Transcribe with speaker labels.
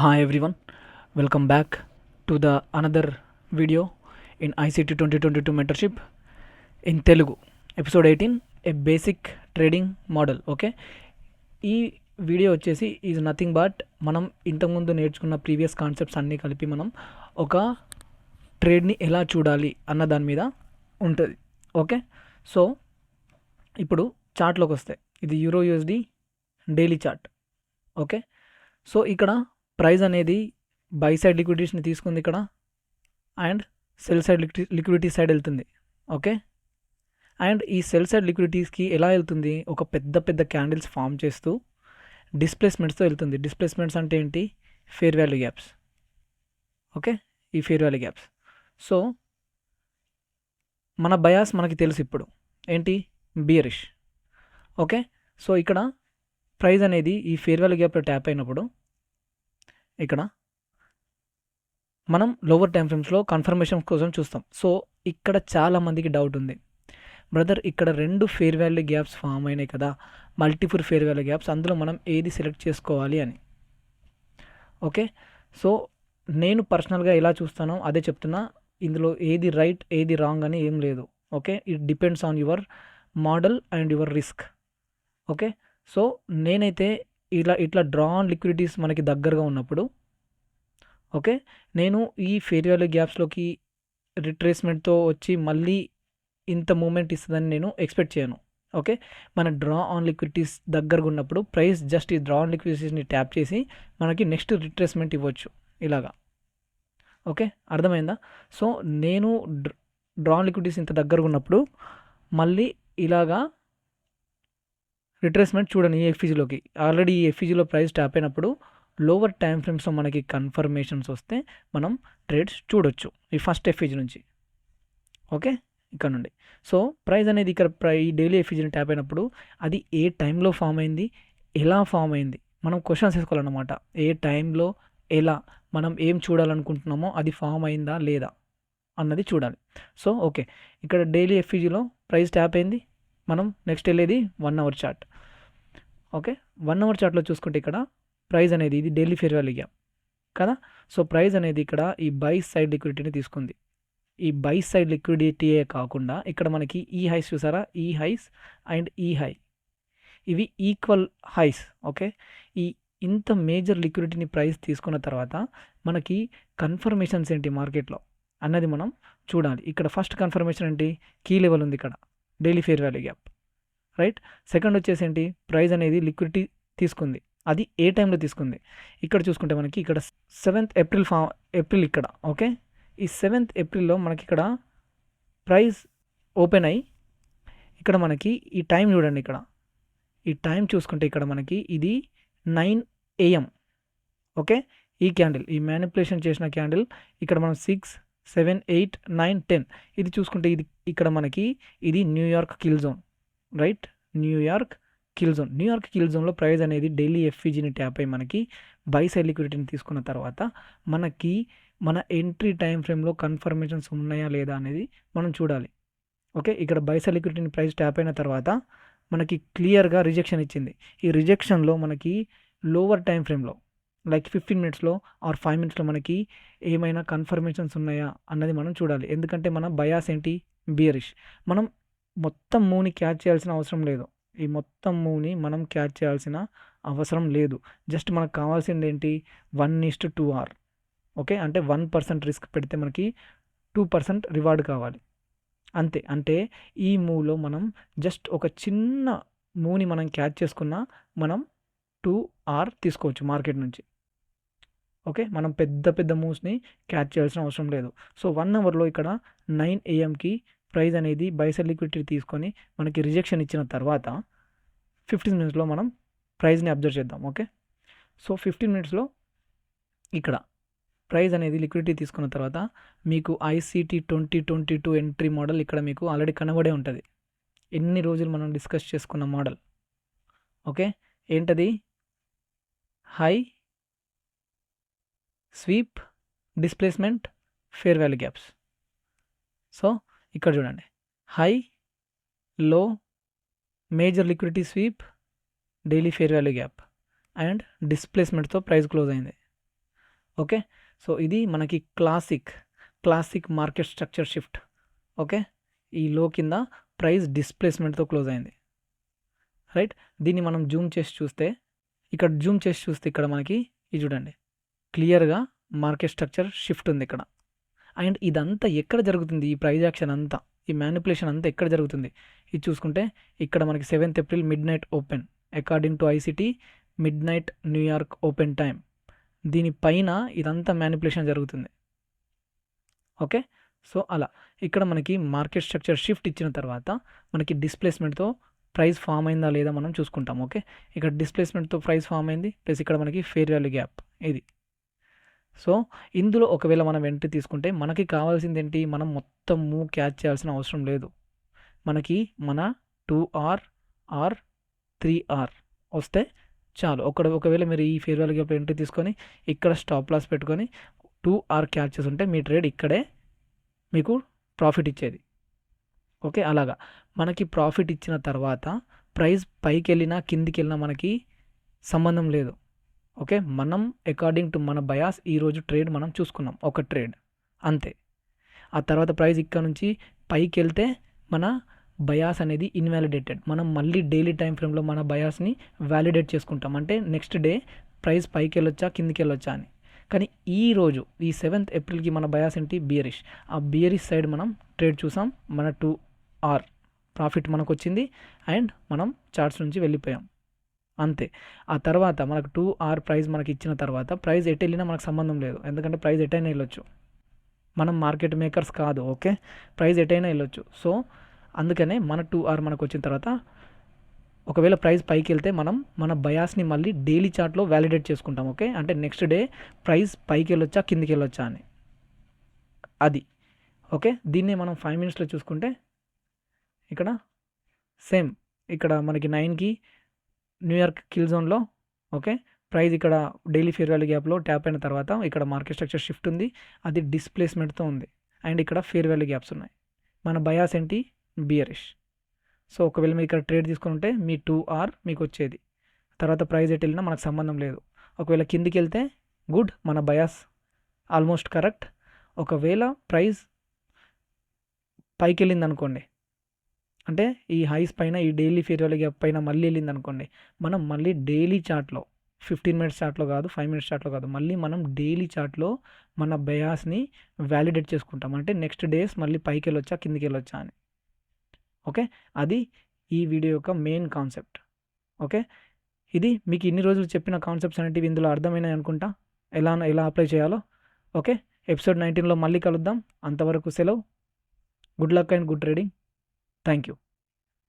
Speaker 1: Hi everyone, welcome back to the another video in ICT 2022 mentorship in Telugu. Episode 18, a basic trading model. Okay, ఈ video వచ్చేసి is nothing but మనం ఇంతకుముందు నేర్చుకున్న previous concepts అన్నీ కలిపి మనం ఒక ట్రేడ్ని ఎలా చూడాలి అన్న దాని మీద ఉంటుంది. ఓకే, సో ఇప్పుడు చార్ట్లోకి వస్తే ఇది euro USD daily chart. Okay, so ఇక్కడ ప్రైస్ అనేది బై సైడ్ లిక్విడిటీస్ని తీసుకుంది ఇక్కడ, and cell side liquidity side వెళ్తుంది. ఓకే, అండ్ ఈ సెల్ సైడ్ లిక్విడిటీస్కి ఎలా వెళ్తుంది, ఒక పెద్ద పెద్ద క్యాండిల్స్ ఫామ్ చేస్తూ డిస్ప్లేస్మెంట్స్తో వెళ్తుంది. డిస్ప్లేస్మెంట్స్ అంటే ఏంటి, ఫేర్ వాల్యూ గ్యాప్స్. ఓకే, ఈ ఫేర్ వాల్యూ గ్యాప్స్. సో మన బయాస్ మనకి తెలుసు ఇప్పుడు ఏంటి, బియరిష్. ఓకే, సో ఇక్కడ ప్రైస్ అనేది ఈ ఫేర్ వాల్యూ గ్యాప్లో ట్యాప్ అయినప్పుడు ఇక్కడ మనం లోవర్ టైం ఫ్రేమ్స్లో కన్ఫర్మేషన్ కోసం చూస్తాం. సో ఇక్కడ చాలామందికి డౌట్ ఉంది, బ్రదర్ ఇక్కడ రెండు ఫేర్ వాల్యూ గ్యాప్స్ ఫామ్ అయినాయి కదా, మల్టిపుల్ ఫేర్ వాల్యూ గ్యాప్స్, అందులో మనం ఏది సెలెక్ట్ చేసుకోవాలి అని. ఓకే, సో నేను పర్సనల్గా ఎలా చూస్తానో అదే చెప్తున్నా, ఇందులో ఏది రైట్ ఏది రాంగ్ అని ఏం లేదు. Okay, it depends on your model and your risk. Okay, so నేనైతే ఇట్లా డ్రా ఆన్ లిక్విడిటీస్ మనకి దగ్గరగా ఉన్నప్పుడు, ఓకే, నేను ఈ ఫేర్ వాల్యూ గ్యాప్స్లోకి రిట్రేస్మెంట్తో వచ్చి మళ్ళీ ఇంత మూమెంట్ ఇస్తుందని నేను ఎక్స్పెక్ట్ చేయను. ఓకే, మన డ్రా ఆన్ లిక్విడిటీస్ దగ్గరగా ఉన్నప్పుడు ప్రైస్ జస్ట్ ఈ డ్రా ఆన్ లిక్విడిటీస్ని ట్యాప్ చేసి మనకి నెక్స్ట్ రిట్రేస్మెంట్ ఇవ్వచ్చు ఇలాగా. ఓకే, అర్థమైందా? సో నేను డ్రా ఆన్ లిక్విడిటీస్ ఇంత దగ్గరగా ఉన్నప్పుడు మళ్ళీ ఇలాగా రిట్రేస్మెంట్ చూడండి. ఈ ఎఫ్ఈజీలోకి ఆల్రెడీ ఈ ఎఫ్ఈజీలో ప్రైస్ ట్యాప్ అయినప్పుడు లోవర్ టైం ఫ్రేమ్స్లో మనకి కన్ఫర్మేషన్స్ వస్తే మనం ట్రేడ్స్ చూడొచ్చు ఈ ఫస్ట్ ఎఫ్ఈజీ నుంచి. ఓకే, ఇక్కడ నుండి. సో ప్రైస్ అనేది ఇక్కడ ఈ డైలీ ఎఫ్ఈజీని ట్యాప్ అయినప్పుడు అది ఏ టైంలో ఫామ్ అయింది, ఎలా ఫామ్ అయింది, మనం క్వశ్చన్స్ వేసుకోవాలన్నమాట. ఏ టైంలో ఎలా మనం ఏం చూడాలనుకుంటున్నామో అది ఫామ్ అయిందా లేదా అన్నది చూడాలి. సో ఓకే, ఇక్కడ డైలీ ఎఫ్ఈజీలో ప్రైస్ ట్యాప్ అయింది, మనం నెక్స్ట్ వెళ్ళేది 1 అవర్ చార్ట్. ఓకే, 1 అవర్ చార్ట్లో చూసుకుంటే ఇక్కడ ప్రైస్ అనేది ఇది డైలీ ఫేర్ వాల్యూ గ్యాప్ కదా. సో ప్రైస్ అనేది ఇక్కడ ఈ బై సైడ్ లిక్విడిటీని తీసుకుంది. ఈ బై సైడ్ లిక్విడిటీయే కాకుండా ఇక్కడ మనకి ఈ హైస్ చూసారా, ఈ హైస్ అండ్ ఈ హై, ఇవి ఈక్వల్ హైస్. ఓకే, ఈ ఇంత మేజర్ లిక్విడిటీని ప్రైస్ తీసుకున్న తర్వాత మనకి కన్ఫర్మేషన్స్ ఏంటి మార్కెట్లో అన్నది మనం చూడాలి. ఇక్కడ ఫస్ట్ కన్ఫర్మేషన్ ఏంటి, కీ లెవెల్ ఉంది ఇక్కడ daily fair value gap, right. Second వచ్చేసి ఏంటి, ప్రైస్ అనేది లిక్విడిటీ తీసుకుంది, అది ఏ టైంలో తీసుకుంది. ఇక్కడ చూసుకుంటే మనకి ఇక్కడ 7th ఏప్రిల్ ఇక్కడ. ఓకే, ఈ 7th ఏప్రిల్లో మనకి ఇక్కడ ప్రైస్ ఓపెన్ అయ్యి ఇక్కడ మనకి ఈ టైం చూడండి, ఇక్కడ ఈ టైం చూసుకుంటే ఇక్కడ మనకి ఇది 9 AM. ఓకే, ఈ క్యాండిల్, ఈ మ్యానిపులేషన్ చేసిన క్యాండిల్ ఇక్కడ మనం 6, 7, 8, 9, 10 ఇది చూసుకుంటే ఇది ఇక్కడ మనకి ఇది New York kill zone, right. New York kill జోన్లో ప్రైస్ అనేది డైలీ ఎఫ్ఈజీని ట్యాప్ అయ్యి మనకి బై సైడ్ లిక్విడిటీని తీసుకున్న తర్వాత మనకి మన ఎంట్రీ టైం ఫ్రేమ్లో కన్ఫర్మేషన్స్ ఉన్నాయా లేదా అనేది మనం చూడాలి. ఓకే, ఇక్కడ బై సైడ్ లిక్విడిటీని ప్రైస్ ట్యాప్ అయిన తర్వాత మనకి క్లియర్గా రిజెక్షన్ ఇచ్చింది. ఈ రిజెక్షన్లో మనకి లోవర్ టైం ఫ్రేమ్లో లైక్ 15 మినిట్స్లో ఆర్ 5 మినిట్స్లో మనకి ఏమైనా కన్ఫర్మేషన్స్ ఉన్నాయా అన్నది మనం చూడాలి. ఎందుకంటే మన బయాస్ ఏంటి, బియరిష్. మనం మొత్తం మూవ్ని క్యాచ్ చేయాల్సిన అవసరం లేదు. ఈ మొత్తం మూవ్ని మనం క్యాచ్ చేయాల్సిన అవసరం లేదు. జస్ట్ మనకు కావాల్సింది ఏంటి, 1:2R. ఓకే, అంటే 1% రిస్క్ పెడితే మనకి 2% రివార్డ్ కావాలి అంతే. అంటే ఈ మూవ్లో మనం జస్ట్ ఒక చిన్న మూవ్ని మనం క్యాచ్ చేసుకున్నా మనం 2R తీసుకోవచ్చు మార్కెట్ నుంచి. ఓకే, మనం పెద్ద పెద్ద మూవ్స్ని క్యాచ్ చేయాల్సిన అవసరం లేదు. సో 1 అవర్లో ఇక్కడ 9 AMకి ప్రైస్ అనేది బై సైడ్ లిక్విడిటీ తీసుకొని మనకి రిజెక్షన్ ఇచ్చిన తర్వాత 15 మినిట్స్లో మనం ప్రైస్ని అబ్జర్వ్ చేద్దాం. ఓకే, సో 15 మినిట్స్లో ఇక్కడ ప్రైస్ అనేది లిక్విడిటీ తీసుకున్న తర్వాత మీకు ICT 2022 ఎంట్రీ మోడల్ ఇక్కడ మీకు ఆల్రెడీ కనబడే ఉంటుంది. ఎన్ని రోజులు మనం డిస్కస్ చేసుకున్న మోడల్. ఓకే, ఏంటది, high, sweep, displacement, fair value gaps. So ఇక్కడ చూడండి, high, low, major liquidity sweep, daily fair value gap and డిస్ప్లేస్మెంట్తో ప్రైస్ క్లోజ్ అయింది. ఓకే. సో ఇది మనకి classic market structure shift. Okay. ఈ లో కింద ప్రైస్ డిస్ప్లేస్మెంట్తో క్లోజ్ అయింది, రైట్. దీన్ని మనం జూమ్ చేసి చూస్తే ఇక్కడ మనకి ఇది చూడండి, క్లియర్గా మార్కెట్ స్ట్రక్చర్ షిఫ్ట్ ఉంది ఇక్కడ. అండ్ ఇదంతా ఎక్కడ జరుగుతుంది, ఈ ప్రైజ్ యాక్షన్ అంతా, ఈ మ్యానిపులేషన్ అంతా ఎక్కడ జరుగుతుంది, ఇది చూసుకుంటే ఇక్కడ మనకి 7th April mid night open according to ICT, mid night New York open time. దీనిపైన ఇదంతా మ్యానిపులేషన్ జరుగుతుంది. ఓకే. సో అలా ఇక్కడ మనకి మార్కెట్ స్ట్రక్చర్ షిఫ్ట్ ఇచ్చిన తర్వాత మనకి డిస్ప్లేస్మెంట్తో ప్రైస్ ఫామ్ అయిందా లేదా మనం చూసుకుంటాం. ఓకే. ఇక్కడ డిస్ప్లేస్మెంట్తో ప్రైస్ ఫామ్ అయింది, ప్లస్ ఇక్కడ మనకి ఫేర్ వాల్యూ గ్యాప్ ఇది. సో ఇందులో ఒకవేళ మనం ఎంట్రీ తీసుకుంటే మనకి కావాల్సింది ఏంటి, మనం మొత్తం మూవ్ క్యాచ్ చేయాల్సిన అవసరం లేదు. మనకి మన 2R ఆర్ 3R వస్తే చాలు. ఒకవేళ మీరు ఈ ఫేర్ వాల్యూ గ్యాప్ ఎంట్రీ తీసుకొని ఇక్కడ స్టాప్ లాస్ పెట్టుకొని 2R క్యాచ్ చేస్తుంటే మీ ట్రేడ్ ఇక్కడే మీకు ప్రాఫిట్ ఇచ్చేది. ఓకే. అలాగా మనకి ప్రాఫిట్ ఇచ్చిన తర్వాత ప్రైస్ పైకి వెళ్ళినా కిందికి వెళ్ళినా మనకి సంబంధం లేదు. ఓకే. మనం అకార్డింగ్ టు మన బయాస్ ఈరోజు ట్రేడ్ మనం చూసుకున్నాం, ఒక ట్రేడ్ అంతే. ఆ తర్వాత ప్రైస్ ఇక్కడ నుంచి పైకి వెళ్తే మన బయాస్ అనేది ఇన్వాలిడేటెడ్. మనం మళ్ళీ డైలీ టైం ఫ్రేమ్లో మన బయాస్ని వ్యాలిడేట్ చేసుకుంటాం, అంటే నెక్స్ట్ డే ప్రైస్ పైకి వెళ్ళొచ్చా కిందికి వెళ్ళొచ్చా అని. కానీ ఈరోజు ఈ 7th Aprilకి మన బయాస్ ఏంటి, బియరిష్. ఆ బియరిష్ సైడ్ మనం ట్రేడ్ చూసాం, మన 2R ప్రాఫిట్ మనకు వచ్చింది అండ్ మనం చార్ట్స్ నుంచి వెళ్ళిపోయాం అంతే. ఆ తర్వాత మనకు 2R ప్రైస్ మనకి ఇచ్చిన తర్వాత ప్రైస్ ఎటు వెళ్ళినా మనకు సంబంధం లేదు, ఎందుకంటే ప్రైస్ ఎటైనా వెళ్ళొచ్చు, మనం మార్కెట్ మేకర్స్ కాదు. ఓకే. ప్రైస్ ఎటైనా వెళ్ళొచ్చు. సో అందుకనే మన 2R మనకు వచ్చిన తర్వాత ఒకవేళ ప్రైస్ పైకి వెళ్తే మనం మన బయాస్ని మళ్ళీ డైలీ చార్ట్లో వ్యాలిడేట్ చేసుకుంటాం. ఓకే. అంటే నెక్స్ట్ డే ప్రైస్ పైకి వెళ్ళొచ్చా కిందికి వెళ్ళొచ్చా అని, అది. ఓకే. దీన్నే మనం 5 minutesలో చూసుకుంటే ఇక్కడ సేమ్, ఇక్కడ మనకి 9కి న్యూయార్క్ కిల్ జోన్లో ఓకే ప్రైస్ ఇక్కడ డైలీ ఫేర్ వాల్యూ గ్యాప్లో ట్యాప్ అయిన తర్వాత ఇక్కడ మార్కెట్ స్ట్రక్చర్ షిఫ్ట్ ఉంది, అది డిస్ప్లేస్మెంట్తో ఉంది అండ్ ఇక్కడ ఫేర్ వాల్యూ గ్యాప్స్ ఉన్నాయి. మన బయాస్ ఏంటి, బియరిష్. సో ఒకవేళ మీరు ఇక్కడ ట్రేడ్ తీసుకుని ఉంటే మీ 2R మీకు వచ్చేది, తర్వాత ప్రైస్ ఎటు వెళ్ళినా మనకు సంబంధం లేదు. ఒకవేళ కిందికి వెళ్తే గుడ్, మన బయాస్ ఆల్మోస్ట్ కరెక్ట్. ఒకవేళ ప్రైస్ పైకి వెళ్ళింది అనుకోండి, అంటే ఈ హైస్ పైన ఈ డైలీ ఫేర్ వాల్యూ గ్యాప్ పైన మళ్ళీ వెళ్ళింది అనుకోండి, మనం మళ్ళీ డైలీ చార్ట్లో 15 minutes చార్ట్లో కాదు, 5 minutes చార్ట్లో కాదు, మళ్ళీ మనం డైలీ చార్ట్లో మన బయాస్ని వ్యాలిడేట్ చేసుకుంటాం, అంటే నెక్స్ట్ డేస్ మళ్ళీ పైకి వెళ్ళొచ్చా కిందికి వెళ్ళొచ్చా అని. ఓకే. అది ఈ వీడియో యొక్క మెయిన్ కాన్సెప్ట్. ఓకే. ఇది మీకు ఇన్ని రోజులు చెప్పిన కాన్సెప్ట్స్ అనేటివి ఇందులో అర్థమైనాయి అనుకుంటా, ఎలా అప్లై చేయాలో. ఓకే. ఎపిసోడ్ 19లో మళ్ళీ కలుద్దాం. అంతవరకు సెలవు. Good luck and good trading. Thank you.